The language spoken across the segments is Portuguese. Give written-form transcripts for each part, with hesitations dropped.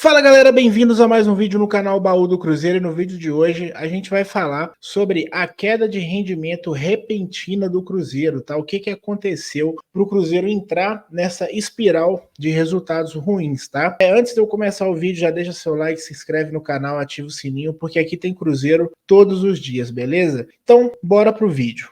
Fala galera, bem-vindos a mais um vídeo no canal Baú do Cruzeiro. E no vídeo de hoje a gente vai falar sobre a queda de rendimento repentina do Cruzeiro, tá? O que aconteceu para o Cruzeiro entrar nessa espiral de resultados ruins, tá? Antes de eu começar o vídeo, já deixa seu like, se inscreve no canal, ativa o sininho, porque aqui tem Cruzeiro todos os dias, beleza? Então, bora pro vídeo.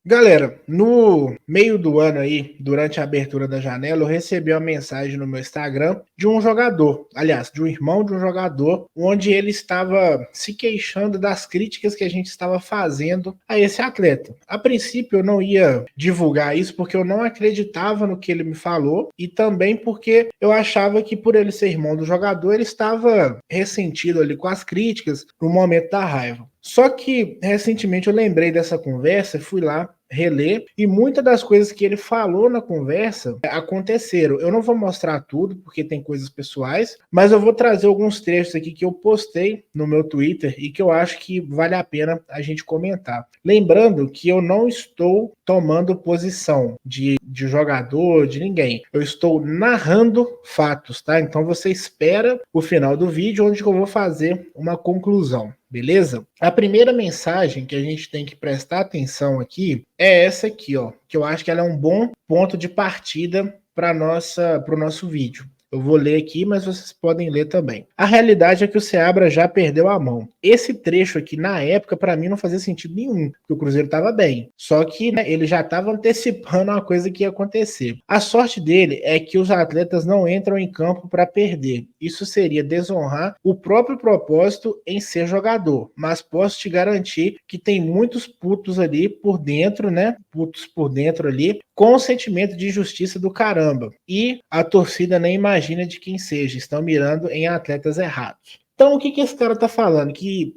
Galera, no meio do ano aí, durante a abertura da janela, eu recebi uma mensagem no meu Instagram de um jogador, aliás, de um irmão de um jogador, onde ele estava se queixando das críticas que a gente estava fazendo a esse atleta. A princípio eu não ia divulgar isso porque eu não acreditava no que ele me falou e também porque eu achava que por ele ser irmão do jogador, ele estava ressentido ali com as críticas no momento da raiva. Só que recentemente eu lembrei dessa conversa, fui lá reler e muitas das coisas que ele falou na conversa aconteceram. Eu não vou mostrar tudo porque tem coisas pessoais, mas eu vou trazer alguns trechos aqui que eu postei no meu Twitter e que eu acho que vale a pena a gente comentar. Lembrando que eu não estou tomando posição de jogador, de ninguém. Eu estou narrando fatos, tá? Então você espera o final do vídeo onde eu vou fazer uma conclusão. Beleza? A primeira mensagem que a gente tem que prestar atenção aqui é essa aqui, ó, que eu acho que ela é um bom ponto de partida para o nosso vídeo. Eu vou ler aqui, mas vocês podem ler também. A realidade é que o Seabra já perdeu a mão. Esse trecho aqui, na época, para mim não fazia sentido nenhum, porque o Cruzeiro estava bem. Só que né, ele já estava antecipando uma coisa que ia acontecer. A sorte dele é que os atletas não entram em campo para perder. Isso seria desonrar o próprio propósito em ser jogador. Mas posso te garantir que tem muitos putos ali por dentro, né? Putos por dentro ali, com o sentimento de injustiça do caramba. E a torcida nem imagina de quem seja, estão mirando em atletas errados. Então, o que esse cara tá falando? Que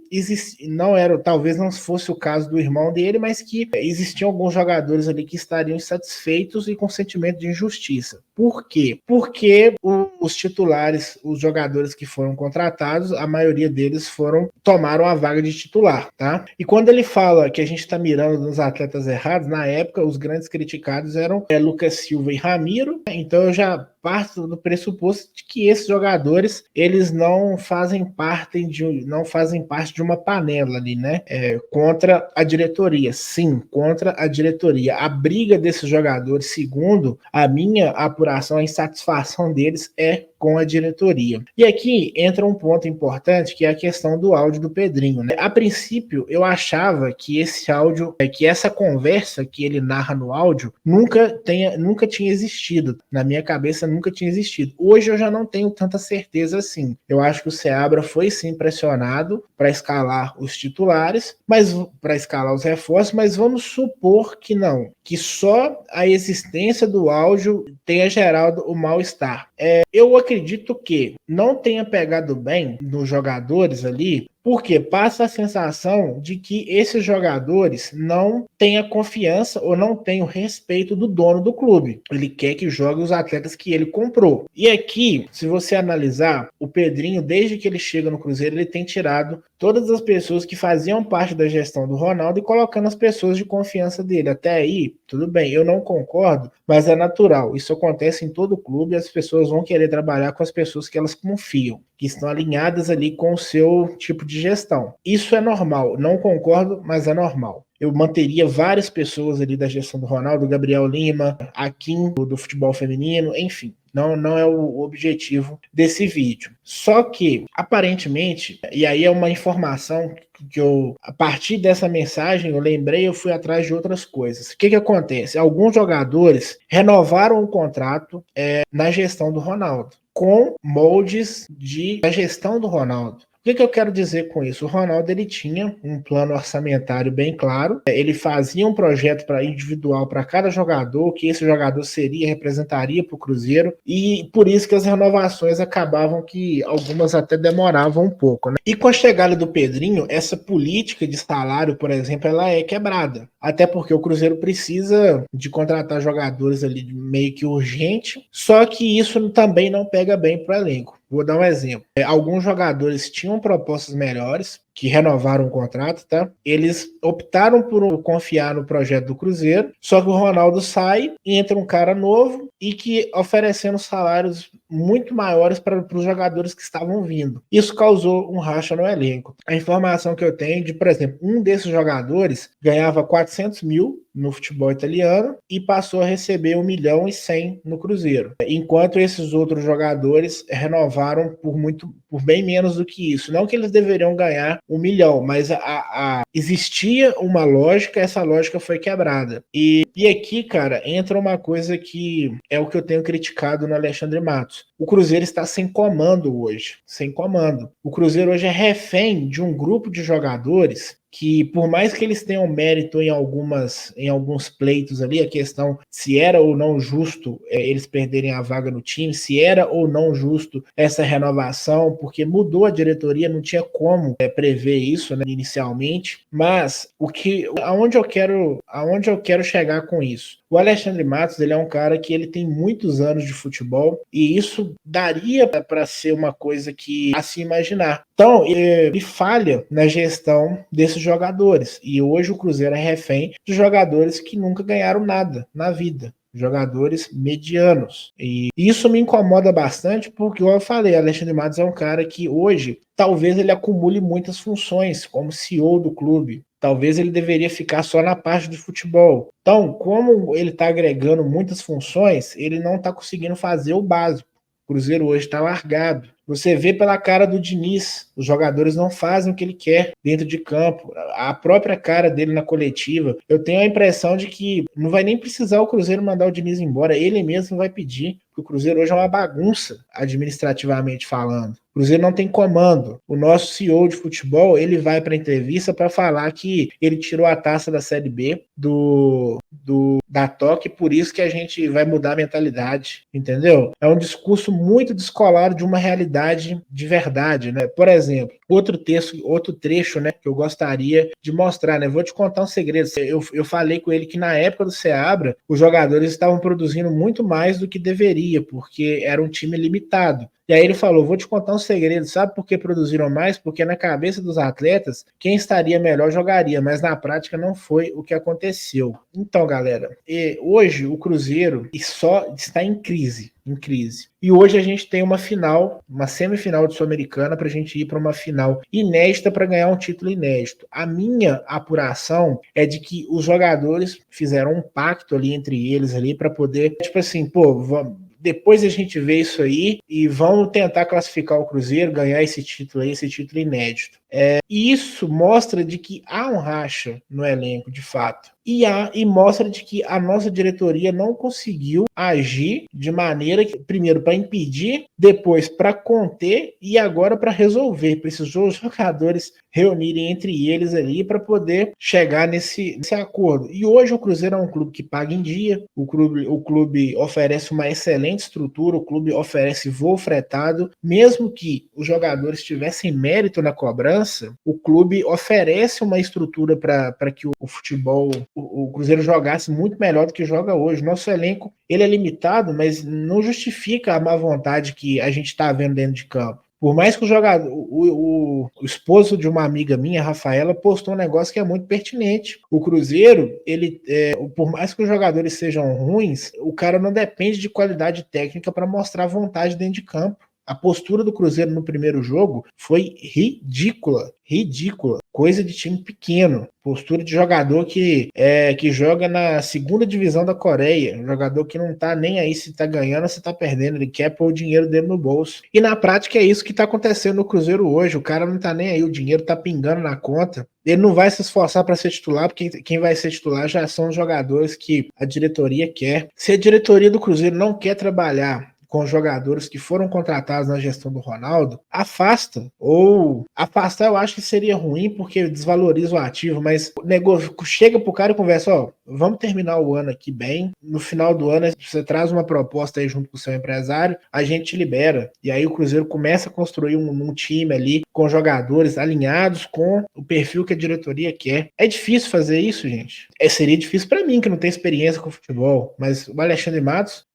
não era, talvez não fosse o caso do irmão dele, mas que existiam alguns jogadores ali que estariam insatisfeitos e com sentimento de injustiça. Por quê? Porque os titulares, os jogadores que foram contratados, a maioria deles tomaram a vaga de titular, tá? E quando ele fala que a gente tá mirando nos atletas errados, na época os grandes criticados eram Lucas Silva e Ramiro, então eu já parto do pressuposto de que esses jogadores eles não fazem parte de uma panela ali, né? Contra a diretoria. Sim, contra a diretoria. A briga desses jogadores, segundo a minha apuração, a insatisfação deles é com a diretoria. E aqui entra um ponto importante que é a questão do áudio do Pedrinho, né? A princípio eu achava que esse áudio, que essa conversa que ele narra no áudio nunca tinha existido. Na minha cabeça nunca tinha existido. Hoje eu já não tenho tanta certeza assim. Eu acho que o Seabra foi sim pressionado para escalar os titulares, mas para escalar os reforços, mas vamos supor que não, que só a existência do áudio tenha gerado o mal-estar. Eu acredito que não tenha pegado bem nos jogadores ali, porque passa a sensação de que esses jogadores não têm a confiança ou não têm o respeito do dono do clube. Ele quer que jogue os atletas que ele comprou. E aqui, se você analisar, o Pedrinho, desde que ele chega no Cruzeiro, ele tem tirado todas as pessoas que faziam parte da gestão do Ronaldo e colocando as pessoas de confiança dele. Até aí, tudo bem, eu não concordo, mas é natural. Isso acontece em todo clube, as pessoas vão querer trabalhar com as pessoas que elas confiam, que estão alinhadas ali com o seu tipo de gestão. Isso é normal, não concordo, mas é normal. Eu manteria várias pessoas ali da gestão do Ronaldo, Gabriel Lima, Akin, do futebol feminino, enfim. Não é o objetivo desse vídeo. Só que, aparentemente, e aí é uma informação que a partir dessa mensagem, eu fui atrás de outras coisas. O que acontece? Alguns jogadores renovaram o contrato na gestão do Ronaldo, com moldes da gestão do Ronaldo. O que eu quero dizer com isso? O Ronaldo ele tinha um plano orçamentário bem claro, ele fazia um projeto individual para cada jogador, que esse jogador representaria para o Cruzeiro, e por isso que as renovações acabavam que algumas até demoravam um pouco, né? E com a chegada do Pedrinho, essa política de salário, por exemplo, ela é quebrada. Até porque o Cruzeiro precisa de contratar jogadores ali meio que urgente, só que isso também não pega bem para o elenco. Vou dar um exemplo. Alguns jogadores tinham propostas melhores, que renovaram o contrato, tá? Eles optaram por confiar no projeto do Cruzeiro, só que o Ronaldo sai e entra um cara novo e que oferecendo salários muito maiores para os jogadores que estavam vindo. Isso causou um racha no elenco. A informação que eu tenho de, por exemplo, um desses jogadores ganhava 400 mil no futebol italiano e passou a receber 1.100.000 no Cruzeiro, enquanto esses outros jogadores renovaram por bem menos do que isso. Não que eles deveriam ganhar 1 milhão, mas existia uma lógica, essa lógica foi quebrada. E aqui, cara, entra uma coisa que é o que eu tenho criticado no Alexandre Matos. O Cruzeiro está sem comando hoje, sem comando. O Cruzeiro hoje é refém de um grupo de jogadores que, por mais que eles tenham mérito em alguns pleitos ali, a questão se era ou não justo eles perderem a vaga no time, se era ou não justo essa renovação, porque mudou a diretoria, não tinha como prever isso, né, inicialmente, mas aonde eu quero chegar com isso? O Alexandre Matos, ele é um cara que ele tem muitos anos de futebol e isso daria para ser uma coisa que a se imaginar. Então, ele falha na gestão desses jogadores. E hoje o Cruzeiro é refém de jogadores que nunca ganharam nada na vida. Jogadores medianos. E isso me incomoda bastante porque, como eu falei, Alexandre Matos é um cara que hoje talvez ele acumule muitas funções como CEO do clube. Talvez ele deveria ficar só na parte de futebol. Então, como ele está agregando muitas funções, ele não está conseguindo fazer o básico. O Cruzeiro hoje está largado. Você vê pela cara do Diniz, os jogadores não fazem o que ele quer dentro de campo. A própria cara dele na coletiva, eu tenho a impressão de que não vai nem precisar o Cruzeiro mandar o Diniz embora, ele mesmo vai pedir, porque o Cruzeiro hoje é uma bagunça, administrativamente falando. O Cruzeiro não tem comando. O nosso CEO de futebol, ele vai para a entrevista para falar que ele tirou a taça da Série B da Toque, por isso que a gente vai mudar a mentalidade, entendeu? É um discurso muito descolado de uma realidade de verdade, né? Por exemplo, outro trecho, né, que eu gostaria de mostrar, né? Vou te contar um segredo. Eu falei com ele que na época do Seabra, os jogadores estavam produzindo muito mais do que deveria, porque era um time limitado. E aí ele falou, vou te contar um segredo, sabe por que produziram mais? Porque na cabeça dos atletas, quem estaria melhor jogaria, mas na prática não foi o que aconteceu. Então, galera, hoje o Cruzeiro só está em crise. E hoje a gente tem uma final, uma semifinal de Sul-Americana para a gente ir para uma final inédita para ganhar um título inédito. A minha apuração é de que os jogadores fizeram um pacto ali entre eles ali para poder, tipo assim, depois a gente vê isso aí e vamos tentar classificar o Cruzeiro, ganhar esse título aí, esse título inédito. E isso mostra de que há um racha no elenco, de fato. E mostra de que a nossa diretoria não conseguiu agir de maneira que, primeiro, para impedir, depois para conter e agora para resolver. Precisou os jogadores reunirem entre eles ali para poder chegar nesse acordo. E hoje o Cruzeiro é um clube que paga em dia, o clube oferece uma excelente estrutura, o clube oferece voo fretado, mesmo que os jogadores tivessem mérito na cobrança, o clube oferece uma estrutura para que o futebol, o Cruzeiro jogasse muito melhor do que joga hoje. Nosso elenco, ele é limitado, mas não justifica a má vontade que a gente está vendo dentro de campo. Por mais que o esposo de uma amiga minha, Rafaela, postou um negócio que é muito pertinente. O Cruzeiro, por mais que os jogadores sejam ruins, o cara não depende de qualidade técnica para mostrar vontade dentro de campo. A postura do Cruzeiro no primeiro jogo foi ridícula. Coisa de time pequeno. Postura de jogador que joga na segunda divisão da Coreia. Um jogador que não tá nem aí se tá ganhando ou se tá perdendo. Ele quer pôr o dinheiro dele no bolso. E na prática é isso que tá acontecendo no Cruzeiro hoje. O cara não tá nem aí, o dinheiro tá pingando na conta. Ele não vai se esforçar para ser titular, porque quem vai ser titular já são os jogadores que a diretoria quer. Se a diretoria do Cruzeiro não quer trabalhar com jogadores que foram contratados na gestão do Ronaldo, afasta. Ou afastar eu acho que seria ruim porque desvaloriza o ativo, mas chega pro cara e conversa, vamos terminar o ano aqui bem, no final do ano você traz uma proposta aí junto com o seu empresário, a gente libera. E aí o Cruzeiro começa a construir um time ali com jogadores alinhados com o perfil que a diretoria quer. É difícil fazer isso, gente. Seria difícil para mim, que não tenho experiência com futebol, mas o Alexandre Matos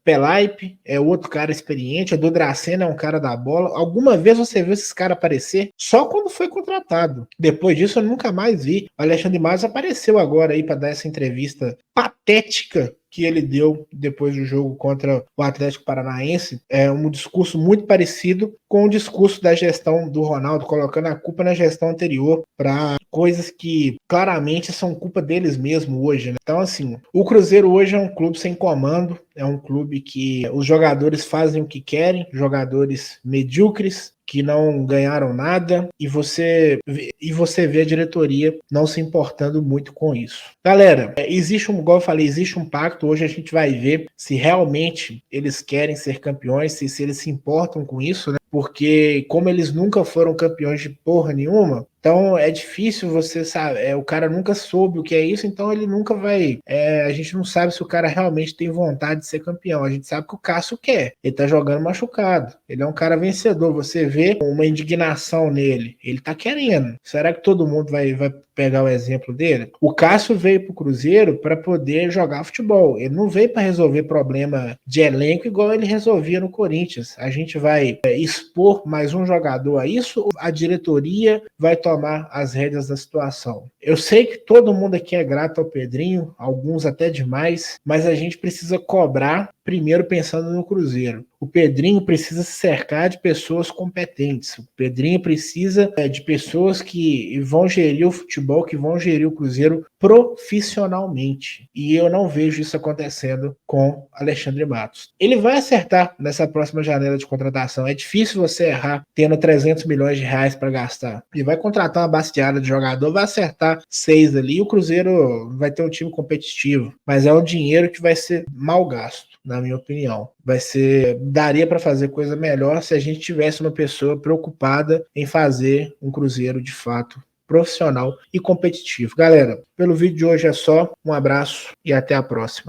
Pelaipe é outro cara experiente, o Dracena é um cara da bola. Alguma vez você viu esses caras aparecer? Só quando foi contratado. Depois disso eu nunca mais vi. O Alexandre Matos apareceu agora aí para dar essa entrevista patética que ele deu depois do jogo contra o Atlético Paranaense. É um discurso muito parecido com o discurso da gestão do Ronaldo, colocando a culpa na gestão anterior para coisas que claramente são culpa deles mesmo hoje, né? Então, assim, o Cruzeiro hoje é um clube sem comando, é um clube que os jogadores fazem o que querem, jogadores medíocres, que não ganharam nada, e você vê a diretoria não se importando muito com isso. Galera, existe igual eu falei, existe um pacto. Hoje a gente vai ver se realmente eles querem ser campeões, se eles se importam com isso, né? Porque como eles nunca foram campeões de porra nenhuma, então é difícil você saber, o cara nunca soube o que é isso, então ele nunca vai. A gente não sabe se o cara realmente tem vontade de ser campeão. A gente sabe que o Cássio quer. Ele tá jogando machucado. Ele é um cara vencedor. Você vê uma indignação nele. Ele tá querendo. Será que todo mundo vai pegar o exemplo dele? O Cássio veio pro Cruzeiro para poder jogar futebol. Ele não veio para resolver problema de elenco igual ele resolvia no Corinthians. A gente vai expor mais um jogador a isso, ou a diretoria vai tomar as rédeas da situação? Eu sei que todo mundo aqui é grato ao Pedrinho, alguns até demais, mas a gente precisa cobrar primeiro pensando no Cruzeiro. O Pedrinho precisa se cercar de pessoas competentes. O Pedrinho precisa de pessoas que vão gerir o futebol, que vão gerir o Cruzeiro profissionalmente. E eu não vejo isso acontecendo com Alexandre Matos. Ele vai acertar nessa próxima janela de contratação. É difícil você errar tendo 300 milhões de reais para gastar. Ele vai contratar uma bastiada de jogador, vai acertar 6 ali, e o Cruzeiro vai ter um time competitivo. Mas é um dinheiro que vai ser mal gasto, na minha opinião. Daria para fazer coisa melhor se a gente tivesse uma pessoa preocupada em fazer um Cruzeiro de fato profissional e competitivo. Galera, pelo vídeo de hoje é só. Um abraço e até a próxima.